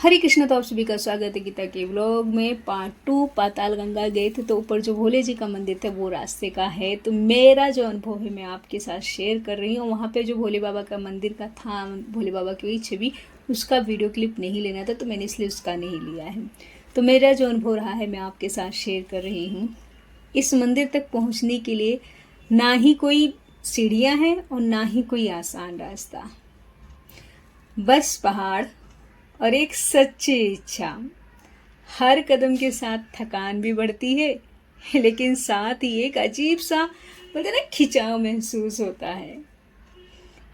हरे कृष्ण। तो आप सभी का स्वागत है गीता के व्लॉग में। पार्ट 2 पाताल गंगा गए थे तो ऊपर जो भोले जी का मंदिर था वो रास्ते का है। तो मेरा जो अनुभव है मैं आपके साथ शेयर कर रही हूँ। वहाँ पे जो भोले बाबा का मंदिर का था, भोले बाबा की वही छवि, उसका वीडियो क्लिप नहीं लेना था तो मैंने इसलिए उसका नहीं लिया है। तो मेरा जो अनुभव रहा है मैं आपके साथ शेयर कर रही हूँ। इस मंदिर तक पहुँचने के लिए ना ही कोई सीढ़ियाँ हैं और ना ही कोई आसान रास्ता, बस पहाड़ और एक सच्ची इच्छा। हर कदम के साथ थकान भी बढ़ती है, लेकिन साथ ही एक अजीब सा बोलते ना खिंचाव महसूस होता है।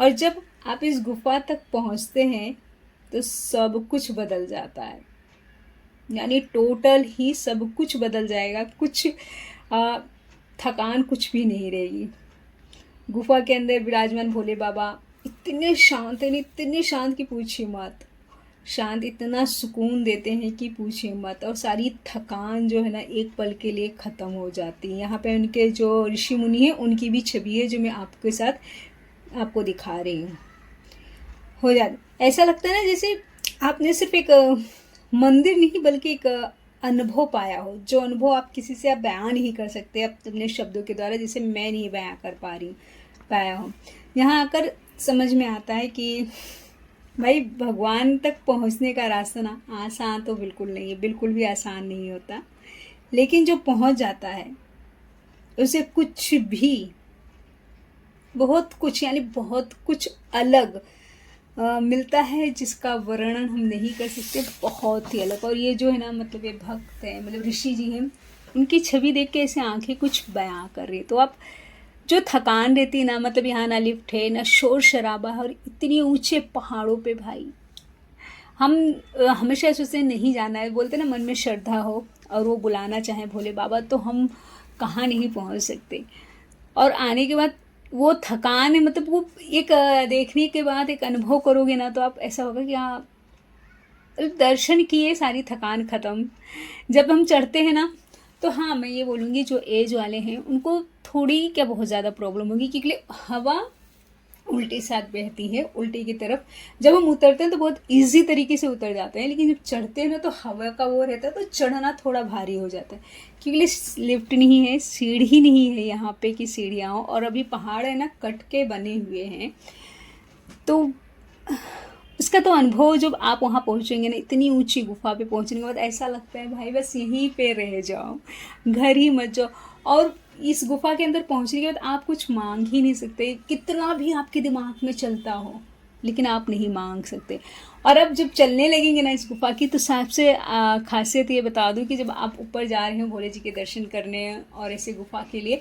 और जब आप इस गुफा तक पहुंचते हैं तो सब कुछ बदल जाता है, यानी टोटल ही सब कुछ बदल जाएगा। कुछ थकान कुछ भी नहीं रहेगी। गुफा के अंदर विराजमान भोले बाबा इतने शांत हैं, इतने शांत कि पूछिए मत। शांत इतना सुकून देते हैं कि पूछिए मत। और सारी थकान जो है ना एक पल के लिए ख़त्म हो जाती है। यहाँ पे उनके जो ऋषि मुनि हैं उनकी भी छवि है जो मैं आपके साथ आपको दिखा रही हूँ। हो जाता ऐसा लगता है ना जैसे आपने सिर्फ एक मंदिर नहीं बल्कि एक अनुभव पाया हो, जो अनुभव आप किसी से आप बयान नहीं कर सकते अपने शब्दों के द्वारा, जैसे मैं नहीं बयां कर पा रही पाया हूँ। यहाँ आकर समझ में आता है कि भाई भगवान तक पहुंचने का रास्ता ना आसान तो बिल्कुल नहीं है, बिल्कुल भी आसान नहीं होता। लेकिन जो पहुंच जाता है उसे कुछ भी, बहुत कुछ यानी बहुत कुछ अलग मिलता है जिसका वर्णन हम नहीं कर सकते, बहुत ही अलग। और ये जो है ना मतलब ये भक्त है, मतलब ऋषि जी हैं, उनकी छवि देख के ऐसे आंखें कुछ बयां कर रही। तो आप जो थकान रहती है ना, मतलब यहाँ ना लिफ्ट है ना शोर शराबा है, और इतनी ऊंचे पहाड़ों पे भाई हम हमेशा सोचते नहीं जाना है। बोलते ना मन में श्रद्धा हो और वो बुलाना चाहे भोले बाबा तो हम कहाँ नहीं पहुँच सकते। और आने के बाद वो थकान है, मतलब वो एक देखने के बाद एक अनुभव करोगे ना तो आप ऐसा होगा कि हाँ दर्शन किए सारी थकान ख़त्म। जब हम चढ़ते हैं ना तो हाँ मैं ये बोलूँगी जो एज वाले हैं उनको थोड़ी क्या बहुत ज़्यादा प्रॉब्लम होगी, क्योंकि हवा उल्टी साथ बहती है उल्टी की तरफ। जब हम उतरते हैं तो बहुत इजी तरीके से उतर जाते हैं, लेकिन जब चढ़ते हैं ना तो हवा का वो रहता है तो चढ़ना थोड़ा भारी हो जाता है, क्योंकि लिफ्ट नहीं है, सीढ़ी नहीं है यहाँ पे कि सीढ़ियाँ हो। और अभी पहाड़ है ना कट के बने हुए हैं, तो उसका तो अनुभव जब आप वहाँ पहुँचेंगे ना, इतनी ऊंची गुफा पे पहुँचने के बाद ऐसा लगता है भाई बस यहीं पे रह जाओ, घर ही मत जाओ। और इस गुफा के अंदर पहुँचने के बाद आप कुछ मांग ही नहीं सकते, कितना भी आपके दिमाग में चलता हो लेकिन आप नहीं मांग सकते। और अब जब चलने लगेंगे ना इस गुफा की तो सबसे खासियत ये बता दूं कि जब आप ऊपर जा रहे हो भोले जी के दर्शन करने और ऐसे गुफा के लिए,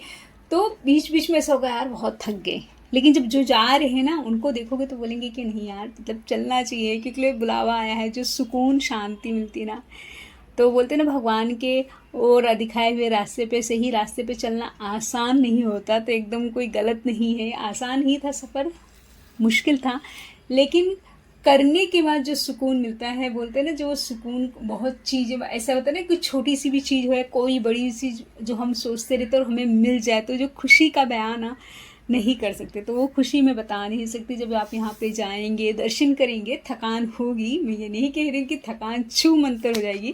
तो बीच बीच में ऐसा होगा यार बहुत थक गए, लेकिन जब जो जा रहे हैं ना उनको देखोगे तो बोलेंगे कि नहीं यार मतलब चलना चाहिए, क्योंकि बुलावा आया है। जो सुकून शांति मिलती ना, तो बोलते ना भगवान के और दिखाए हुए रास्ते पे, सही रास्ते पे चलना आसान नहीं होता। तो एकदम कोई गलत नहीं है, आसान ही था सफ़र, मुश्किल था, लेकिन करने के बाद जो सुकून मिलता है, बोलते हैं ना जो सुकून बहुत चीज़ें ऐसा होता है ना कि छोटी सी भी चीज़ हो या कोई बड़ी सी जो हम सोचते रहते और हमें मिल जाए तो जो खुशी का बयान ना नहीं कर सकते, तो वो खुशी मैं बता नहीं सकती। जब आप यहाँ पे जाएंगे दर्शन करेंगे थकान होगी, मैं ये नहीं कह रही कि थकान छू मंतर हो जाएगी,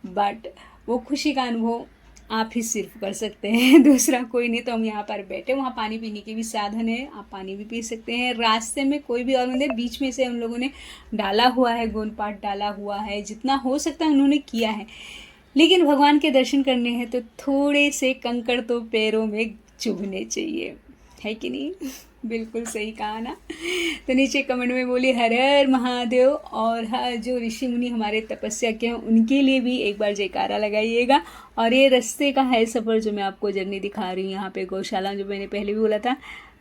बट वो खुशी का अनुभव आप ही सिर्फ कर सकते हैं, दूसरा कोई नहीं। तो हम यहाँ पर बैठे, वहाँ पानी पीने के भी साधन है, आप पानी भी पी सकते हैं। रास्ते में कोई भी और मंदिर बीच में से हम लोगों ने डाला हुआ है, गोंद पाठ डाला हुआ है, जितना हो सकता है उन्होंने किया है। लेकिन भगवान के दर्शन करने हैं तो थोड़े से कंकड़ तो पैरों में चुभने चाहिए, है कि नहीं? बिल्कुल सही कहा ना। तो नीचे कमेंट में बोलिए हर हर महादेव। और हाँ जो ऋषि मुनि हमारे तपस्या के हैं उनके लिए भी एक बार जयकारा लगाइएगा। और ये रास्ते का है सफ़र जो मैं आपको जर्नी दिखा रही हूँ, यहाँ पे गौशाला जो मैंने पहले भी बोला था,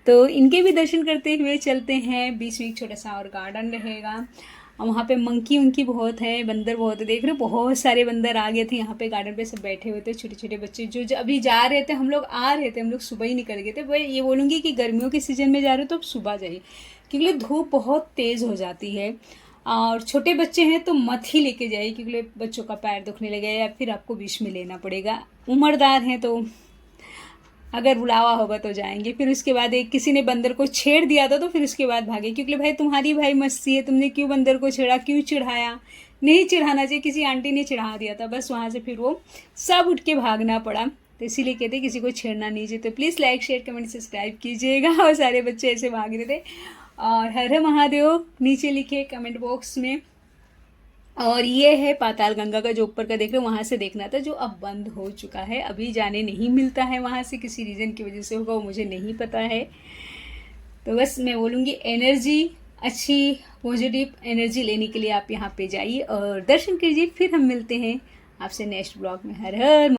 तो इनके भी दर्शन करते हुए चलते हैं। बीच में एक छोटा सा और गार्डन रहेगा, और वहाँ पे मंकी उनकी बहुत है, बंदर बहुत है, देख रहे हो बहुत सारे बंदर आ गए थे यहाँ पे गार्डन पे, सब बैठे हुए थे, छोटे छोटे बच्चे जो अभी जा रहे थे। हम लोग आ रहे थे, हम लोग सुबह ही निकल गए थे। वही ये बोलूँगी कि गर्मियों के सीज़न में जा रहे हो तो अब सुबह जाइए, क्योंकि धूप बहुत तेज़ हो जाती है। और छोटे बच्चे हैं तो मत ही लेके जाइए, क्योंकि बच्चों का पैर दुखने लगेगा या फिर आपको बीच में लेना पड़ेगा। उम्रदार हैं तो अगर बुलावा होगा तो जाएंगे। फिर उसके बाद एक किसी ने बंदर को छेड़ दिया था तो फिर उसके बाद भागे, क्योंकि भाई तुम्हारी भाई मस्ती है, तुमने क्यों बंदर को छेड़ा, क्यों चिढ़ाया, नहीं चढ़ाना चाहिए, किसी आंटी ने चढ़ा दिया था बस, वहाँ से फिर वो सब उठ के भागना पड़ा। तो इसीलिए कहते किसी को छेड़ना नहीं चाहिए। तो please like share comment subscribe कीजिएगा। और सारे बच्चे ऐसे भाग रहे थे। और हर हर महादेव नीचे लिखे कमेंट बॉक्स में। और ये है पाताल गंगा का जो ऊपर का देख रहे हो, वहाँ से देखना था, जो अब बंद हो चुका है, अभी जाने नहीं मिलता है वहाँ से, किसी रीज़न की वजह से होगा, वो मुझे नहीं पता है। तो बस मैं बोलूँगी एनर्जी अच्छी पॉजिटिव एनर्जी लेने के लिए आप यहाँ पे जाइए और दर्शन कीजिए। फिर हम मिलते हैं आपसे नेक्स्ट ब्लॉग में। हर हर